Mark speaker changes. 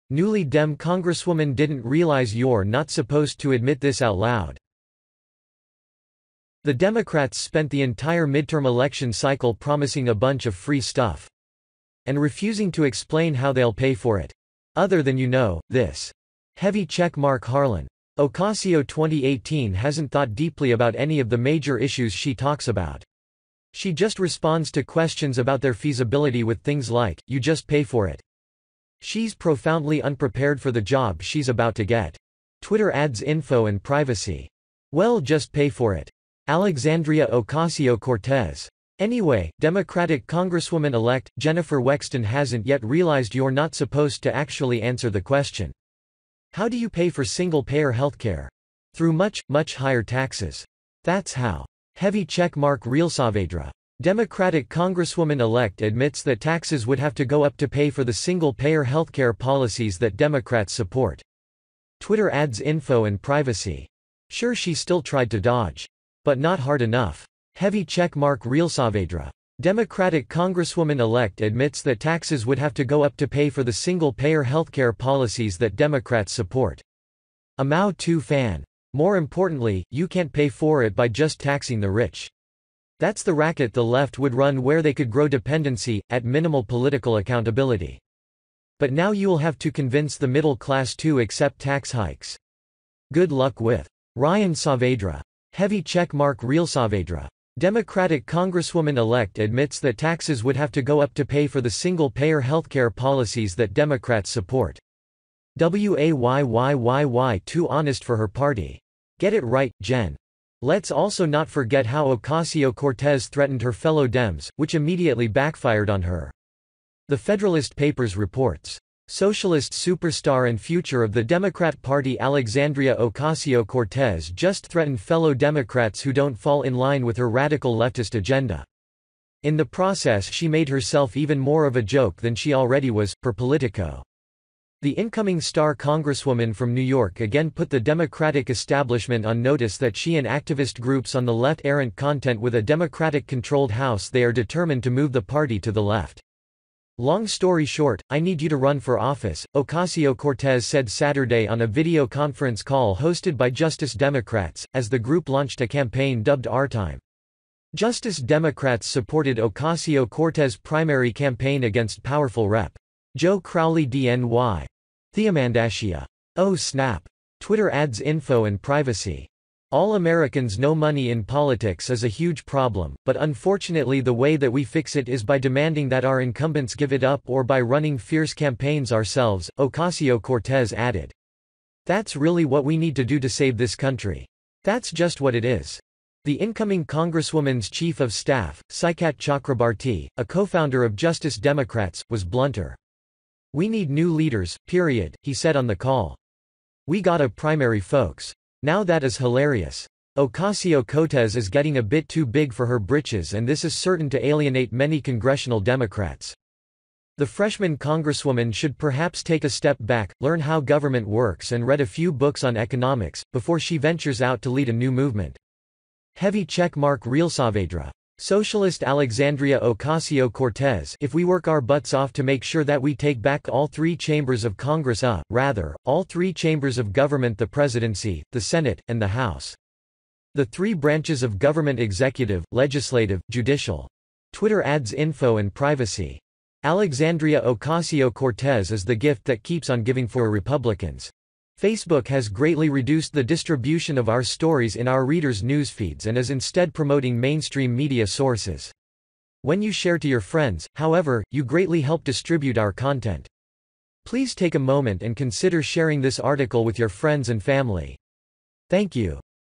Speaker 1: Newly Dem Congresswoman didn't realize you're not supposed to admit this out loud. The Democrats spent the entire midterm election cycle promising a bunch of free stuff. And refusing to explain how they'll pay for it. Other than this. Heavy check mark Harlan. Ocasio 2018 hasn't thought deeply about any of the major issues she talks about. She just responds to questions about their feasibility with things like, you just pay for it. She's profoundly unprepared for the job she's about to get. Twitter adds info and privacy. Well, just pay for it. Alexandria Ocasio Cortez. Anyway, Democratic Congresswoman-elect Jennifer Wexton hasn't yet realized you're not supposed to actually answer the question. How do you pay for single-payer healthcare? Through much, much higher taxes. That's how. Heavy check mark Real Saavedra. Democratic Congresswoman-elect admits that taxes would have to go up to pay for the single-payer healthcare policies that Democrats support. Twitter adds info and privacy. Sure, she still tried to dodge. But not hard enough. Heavy check mark Real Saavedra. Democratic Congresswoman-elect admits that taxes would have to go up to pay for the single-payer healthcare policies that Democrats support. A Mao 2 fan. More importantly, you can't pay for it by just taxing the rich. That's the racket the left would run where they could grow dependency, at minimal political accountability. But now you'll have to convince the middle class to accept tax hikes. Good luck with. Ryan Saavedra. Heavy check mark Real Saavedra. Democratic Congresswoman-elect admits that taxes would have to go up to pay for the single-payer healthcare policies that Democrats support. Wayyyy too honest for her party. Get it right, Jen. Let's also not forget how Ocasio-Cortez threatened her fellow Dems, which immediately backfired on her. The Federalist Papers reports. Socialist superstar and future of the Democrat Party Alexandria Ocasio-Cortez just threatened fellow Democrats who don't fall in line with her radical leftist agenda. In the process, she made herself even more of a joke than she already was, per Politico. The incoming star congresswoman from New York again put the Democratic establishment on notice that she and activist groups on the left aren't content with a Democratic-controlled House. They are determined to move the party to the left. Long story short, I need you to run for office, Ocasio-Cortez said Saturday on a video conference call hosted by Justice Democrats, as the group launched a campaign dubbed Our Time. Justice Democrats supported Ocasio-Cortez's primary campaign against powerful Rep. Joe Crowley DNY. Theomandashia. Oh snap. Twitter adds info and privacy. All Americans know money in politics is a huge problem, but unfortunately the way that we fix it is by demanding that our incumbents give it up or by running fierce campaigns ourselves, Ocasio-Cortez added. That's really what we need to do to save this country. That's just what it is. The incoming Congresswoman's chief of staff, Saikat Chakrabarti, a co-founder of Justice Democrats, was blunter. We need new leaders, period, he said on the call. We got a primary, folks. Now that is hilarious. Ocasio-Cortez is getting a bit too big for her britches, and this is certain to alienate many congressional Democrats. The freshman congresswoman should perhaps take a step back, learn how government works and read a few books on economics, before she ventures out to lead a new movement. Heavy check mark Real Saavedra. Socialist Alexandria Ocasio-Cortez. If we work our butts off to make sure that we take back all three chambers of Congress, rather, all three chambers of government, the presidency, the Senate, and the House. The three branches of government: executive, legislative, judicial. Twitter adds info and privacy. Alexandria Ocasio-Cortez is the gift that keeps on giving for Republicans. Facebook has greatly reduced the distribution of our stories in our readers' newsfeeds and is instead promoting mainstream media sources. When you share to your friends, however, you greatly help distribute our content. Please take a moment and consider sharing this article with your friends and family. Thank you.